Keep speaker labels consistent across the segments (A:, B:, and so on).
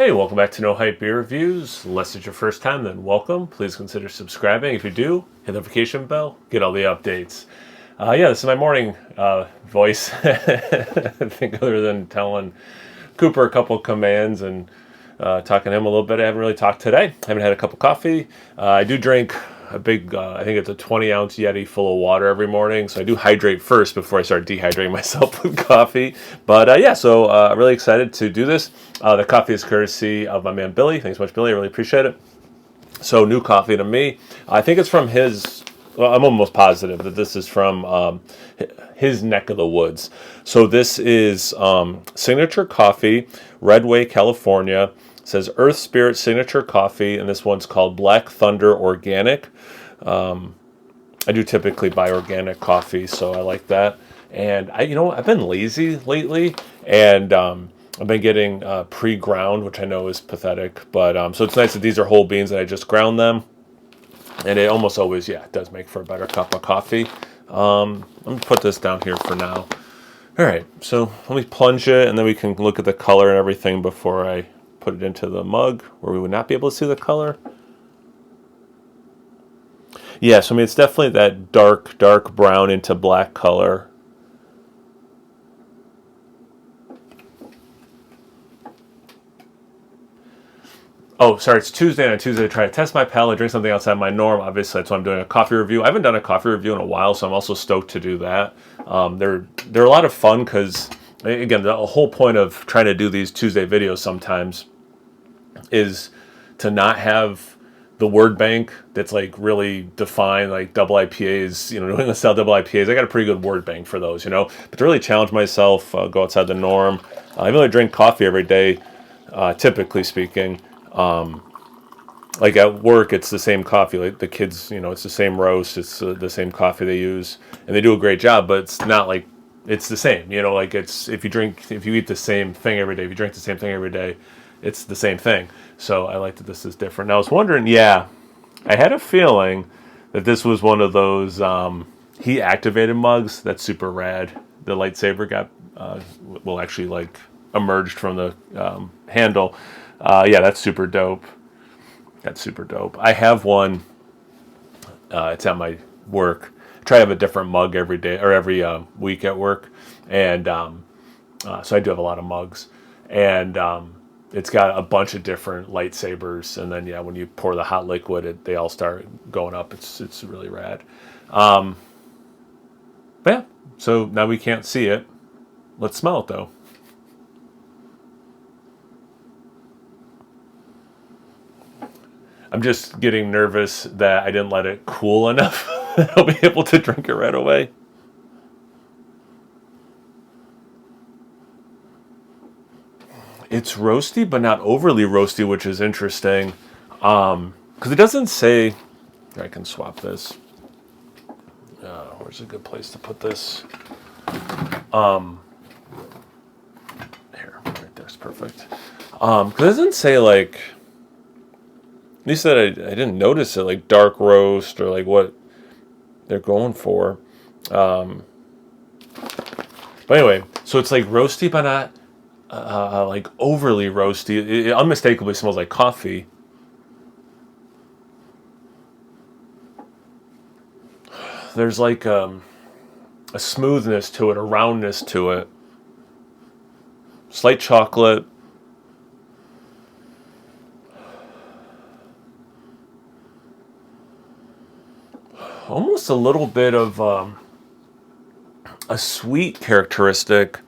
A: Hey, welcome back to No Hype Beer Reviews. Unless it's your first time, then welcome. Please consider subscribing. If you do, hit the notification bell, get all the updates. This is my morning voice. I think other than telling Cooper a couple commands and talking to him a little bit, I haven't really talked today. I haven't had a cup of coffee. I do drink a big, I think it's a 20-ounce Yeti full of water every morning. So I do hydrate first before I start dehydrating myself with coffee. But I'm really excited to do this. The coffee is courtesy of my man Billy. Thanks so much, Billy. I really appreciate it. So new coffee to me. I think it's from his, well, I'm almost positive that this is from his neck of the woods. So this is Signature Coffee, Redway, California. It says Earth Spirit Signature Coffee, and this one's called Black Thunder Organic. I do typically buy organic coffee, so I like that. And I've been lazy lately, and I've been getting pre-ground, which I know is pathetic, but so it's nice that these are whole beans and I just ground them, and it almost always, it does make for a better cup of coffee. Let me put this down here for now. All right, so let me plunge it, and then we can look at the color and everything before I put it into the mug, where we would not be able to see the color. Yeah, so I mean, it's definitely that dark brown into black color. Oh, sorry, it's Tuesday, and on Tuesday I try to test my palate, drink something outside my norm. Obviously, that's why I'm doing a coffee review. I haven't done a coffee review in a while, so I'm also stoked to do that. They're a lot of fun because, again, the whole point of trying to do these Tuesday videos sometimes is to not have the word bank that's like really defined, like double IPAs, New England style double IPAs. I got a pretty good word bank for those, But to really challenge myself, go outside the norm. Even though I drink coffee every day, typically speaking, like at work, it's the same coffee. Like the kids, it's the same roast. It's the same coffee they use, and they do a great job. But it's not like it's the same. Like it's if you eat the same thing every day, if you drink the same thing every day, it's the same thing. So I like that this is different. Now I was wondering, I had a feeling that this was one of those heat activated mugs. That's super rad. The lightsaber actually emerged from the handle. That's super dope. I have one. It's at my work. I try to have a different mug every day or every week at work, and so I do have a lot of mugs, and it's got a bunch of different lightsabers, and then when you pour the hot liquid, they all start going up. It's really rad. So now we can't see it. Let's smell it though. I'm just getting nervous that I didn't let it cool enough. I'll be able to drink it right away. It's roasty, but not overly roasty, which is interesting. Because it doesn't say... I can swap this. Where's a good place to put this? Here, right there's perfect. Because it doesn't say at least that I didn't notice it, like dark roast or like what they're going for. But anyway, so it's like roasty, but not like overly roasty. It unmistakably smells like coffee. There's like a smoothness to it, a roundness to it. Slight chocolate. Almost a little bit of a sweet characteristic,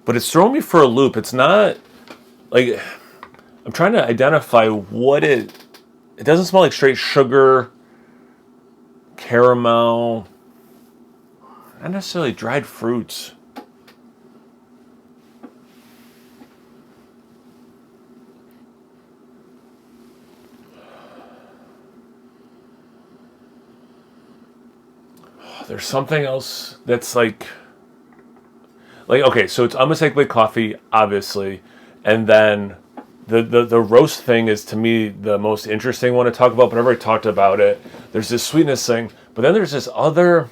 A: but it's throwing me for a loop. It's not like I'm trying to identify what it doesn't smell like straight sugar, caramel, not necessarily dried fruits. There's something else that's like okay, so it's unmistakably coffee, obviously, and then the roast thing is to me the most interesting one to talk about. But I've already talked about it. There's this sweetness thing, but then there's this other.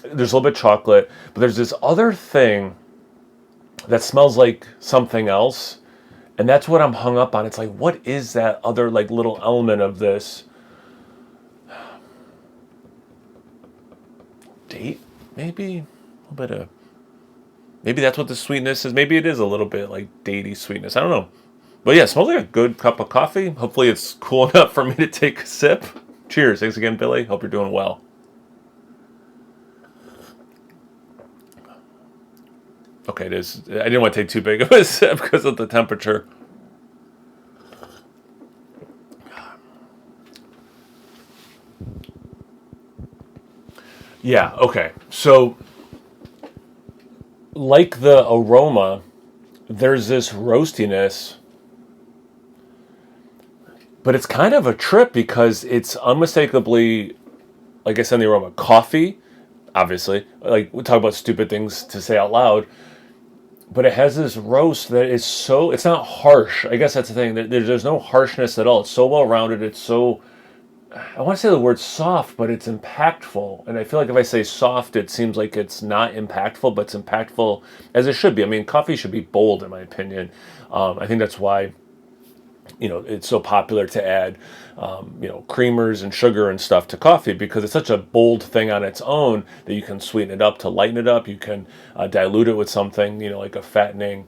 A: There's a little bit of chocolate, but there's this other thing that smells like something else, And that's what I'm hung up on. It's like, what is that other like little element of this date? Maybe a little bit of, maybe that's what the sweetness is. Maybe it is a little bit like datey sweetness. I don't know. But yeah, it smells like a good cup of coffee. Hopefully it's cool enough for me to take a sip. Cheers. Thanks again, Billy. Hope you're doing well. Okay, it is. I didn't want to take too big of a sip because of the temperature. Yeah, okay. So, like the aroma, there's this roastiness, but it's kind of a trip because it's unmistakably, like I said in the aroma, coffee, obviously. Like, we talk about stupid things to say out loud, but it has this roast that is so, it's not harsh. I guess that's the thing. There's no harshness at all. It's so well rounded. It's so, I want to say the word soft, but it's impactful. And I feel like if I say soft, it seems like it's not impactful, but it's impactful as it should be. I mean, coffee should be bold, in my opinion. I think that's why, it's so popular to add, creamers and sugar and stuff to coffee because it's such a bold thing on its own that you can sweeten it up to lighten it up. You can dilute it with something, like a fattening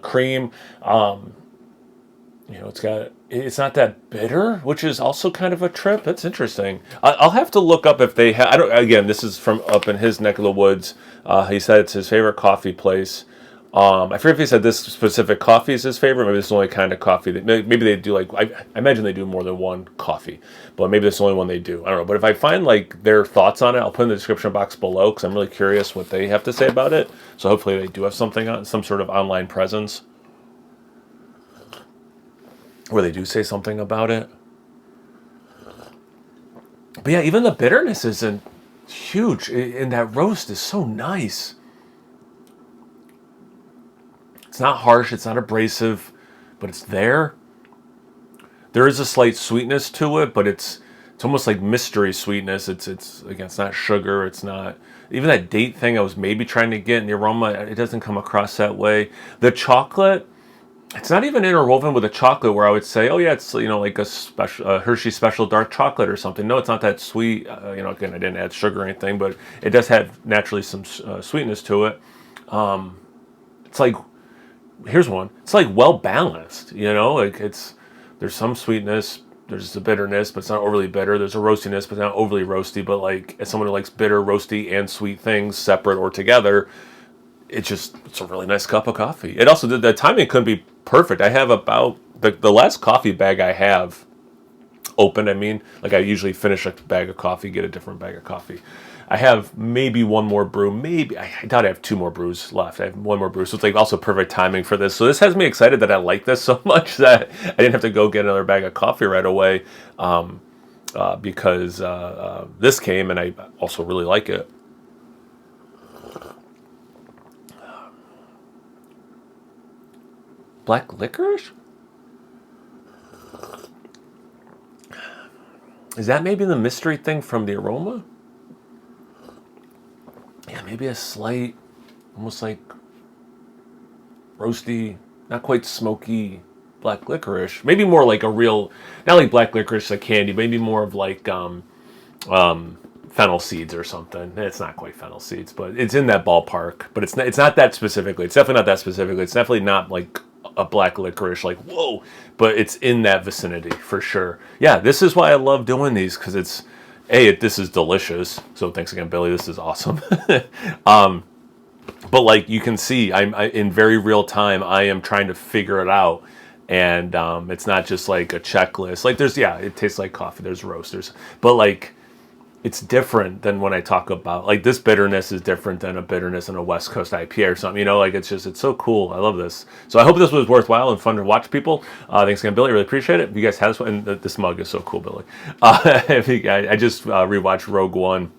A: cream. It's not that bitter, which is also kind of a trip. That's interesting. I'll have to look up if they have. I don't. Again, this is from up in his neck of the woods. He said it's his favorite coffee place. I forget if he said this specific coffee is his favorite. Maybe it's the only kind of coffee that maybe they do. Like I imagine they do more than one coffee, but maybe that's the only one they do. I don't know. But if I find like their thoughts on it, I'll put in the description box below because I'm really curious what they have to say about it. So hopefully they do have something on some sort of online presence where they do say something about it. But yeah, even the bitterness isn't huge, and that roast is so nice. It's not harsh, it's not abrasive, but it's there. There is a slight sweetness to it, but it's almost like mystery sweetness. It's again, it's not sugar. It's not even that date thing I was maybe trying to get in the aroma. It doesn't come across that way. The chocolate. It's not even interwoven with a chocolate where I would say, oh yeah, it's like a special Hershey special dark chocolate or something. No, it's not that sweet. Again, I didn't add sugar or anything, but it does have naturally some sweetness to it. It's like, here's one. It's like well balanced. Like there's some sweetness, there's the bitterness, but it's not overly bitter. There's a roastiness, but it's not overly roasty. But like as someone who likes bitter, roasty, and sweet things separate or together, it's a really nice cup of coffee. It also, the timing couldn't be perfect. I have about, the last coffee bag I have open, like I usually finish a bag of coffee, get a different bag of coffee. I have maybe one more brew, I doubt I have two more brews left. I have one more brew, so it's like also perfect timing for this. So this has me excited that I like this so much that I didn't have to go get another bag of coffee right away because this came and I also really like it. Black licorice? Is that maybe the mystery thing from the aroma? Yeah, maybe a slight, almost like roasty, not quite smoky black licorice. Maybe more like a real, not like black licorice like candy, maybe more of like fennel seeds or something. It's not quite fennel seeds, but it's in that ballpark. But it's not that specifically. It's definitely not that specifically. It's definitely not like a black licorice, like whoa, but it's in that vicinity for sure. Yeah, this is why I love doing these because this is delicious. So thanks again, Billy. This is awesome. But like you can see, I'm in very real time. I am trying to figure it out, and it's not just like a checklist. Like it tastes like coffee. There's roasters, but like it's different than when I talk about like this bitterness is different than a bitterness in a West Coast IPA or something. Like it's so cool. I love this. So I hope this was worthwhile and fun to watch, people. Thanks again, Billy. Really appreciate it. If you guys have this one, and this mug is so cool, Billy. I just rewatched Rogue One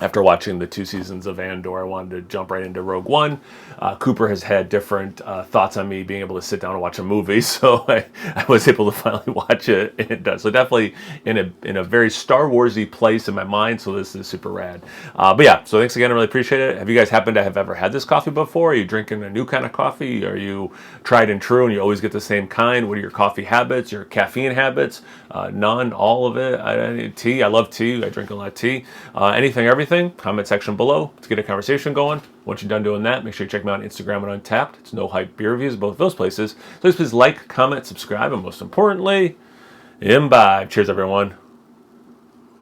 A: after watching the 2 seasons of Andor, I wanted to jump right into Rogue One. Cooper has had different thoughts on me being able to sit down and watch a movie, so I was able to finally watch it. So definitely in a very Star Warsy place in my mind. So this is super rad. But yeah, so thanks again. I really appreciate it. Have you guys happened to have ever had this coffee before? Are you drinking a new kind of coffee? Are you tried and true and you always get the same kind? What are your coffee habits? Your caffeine habits? None, all of it. Tea. I love tea. I drink a lot of tea. Anything, everything. Comment section below. Let's get a conversation going. Once you're done doing that, make sure you check me out on Instagram and Untapped. It's No Hype Beer Reviews, both those places. So please like, comment, subscribe, and most importantly, imbibe. Cheers, everyone.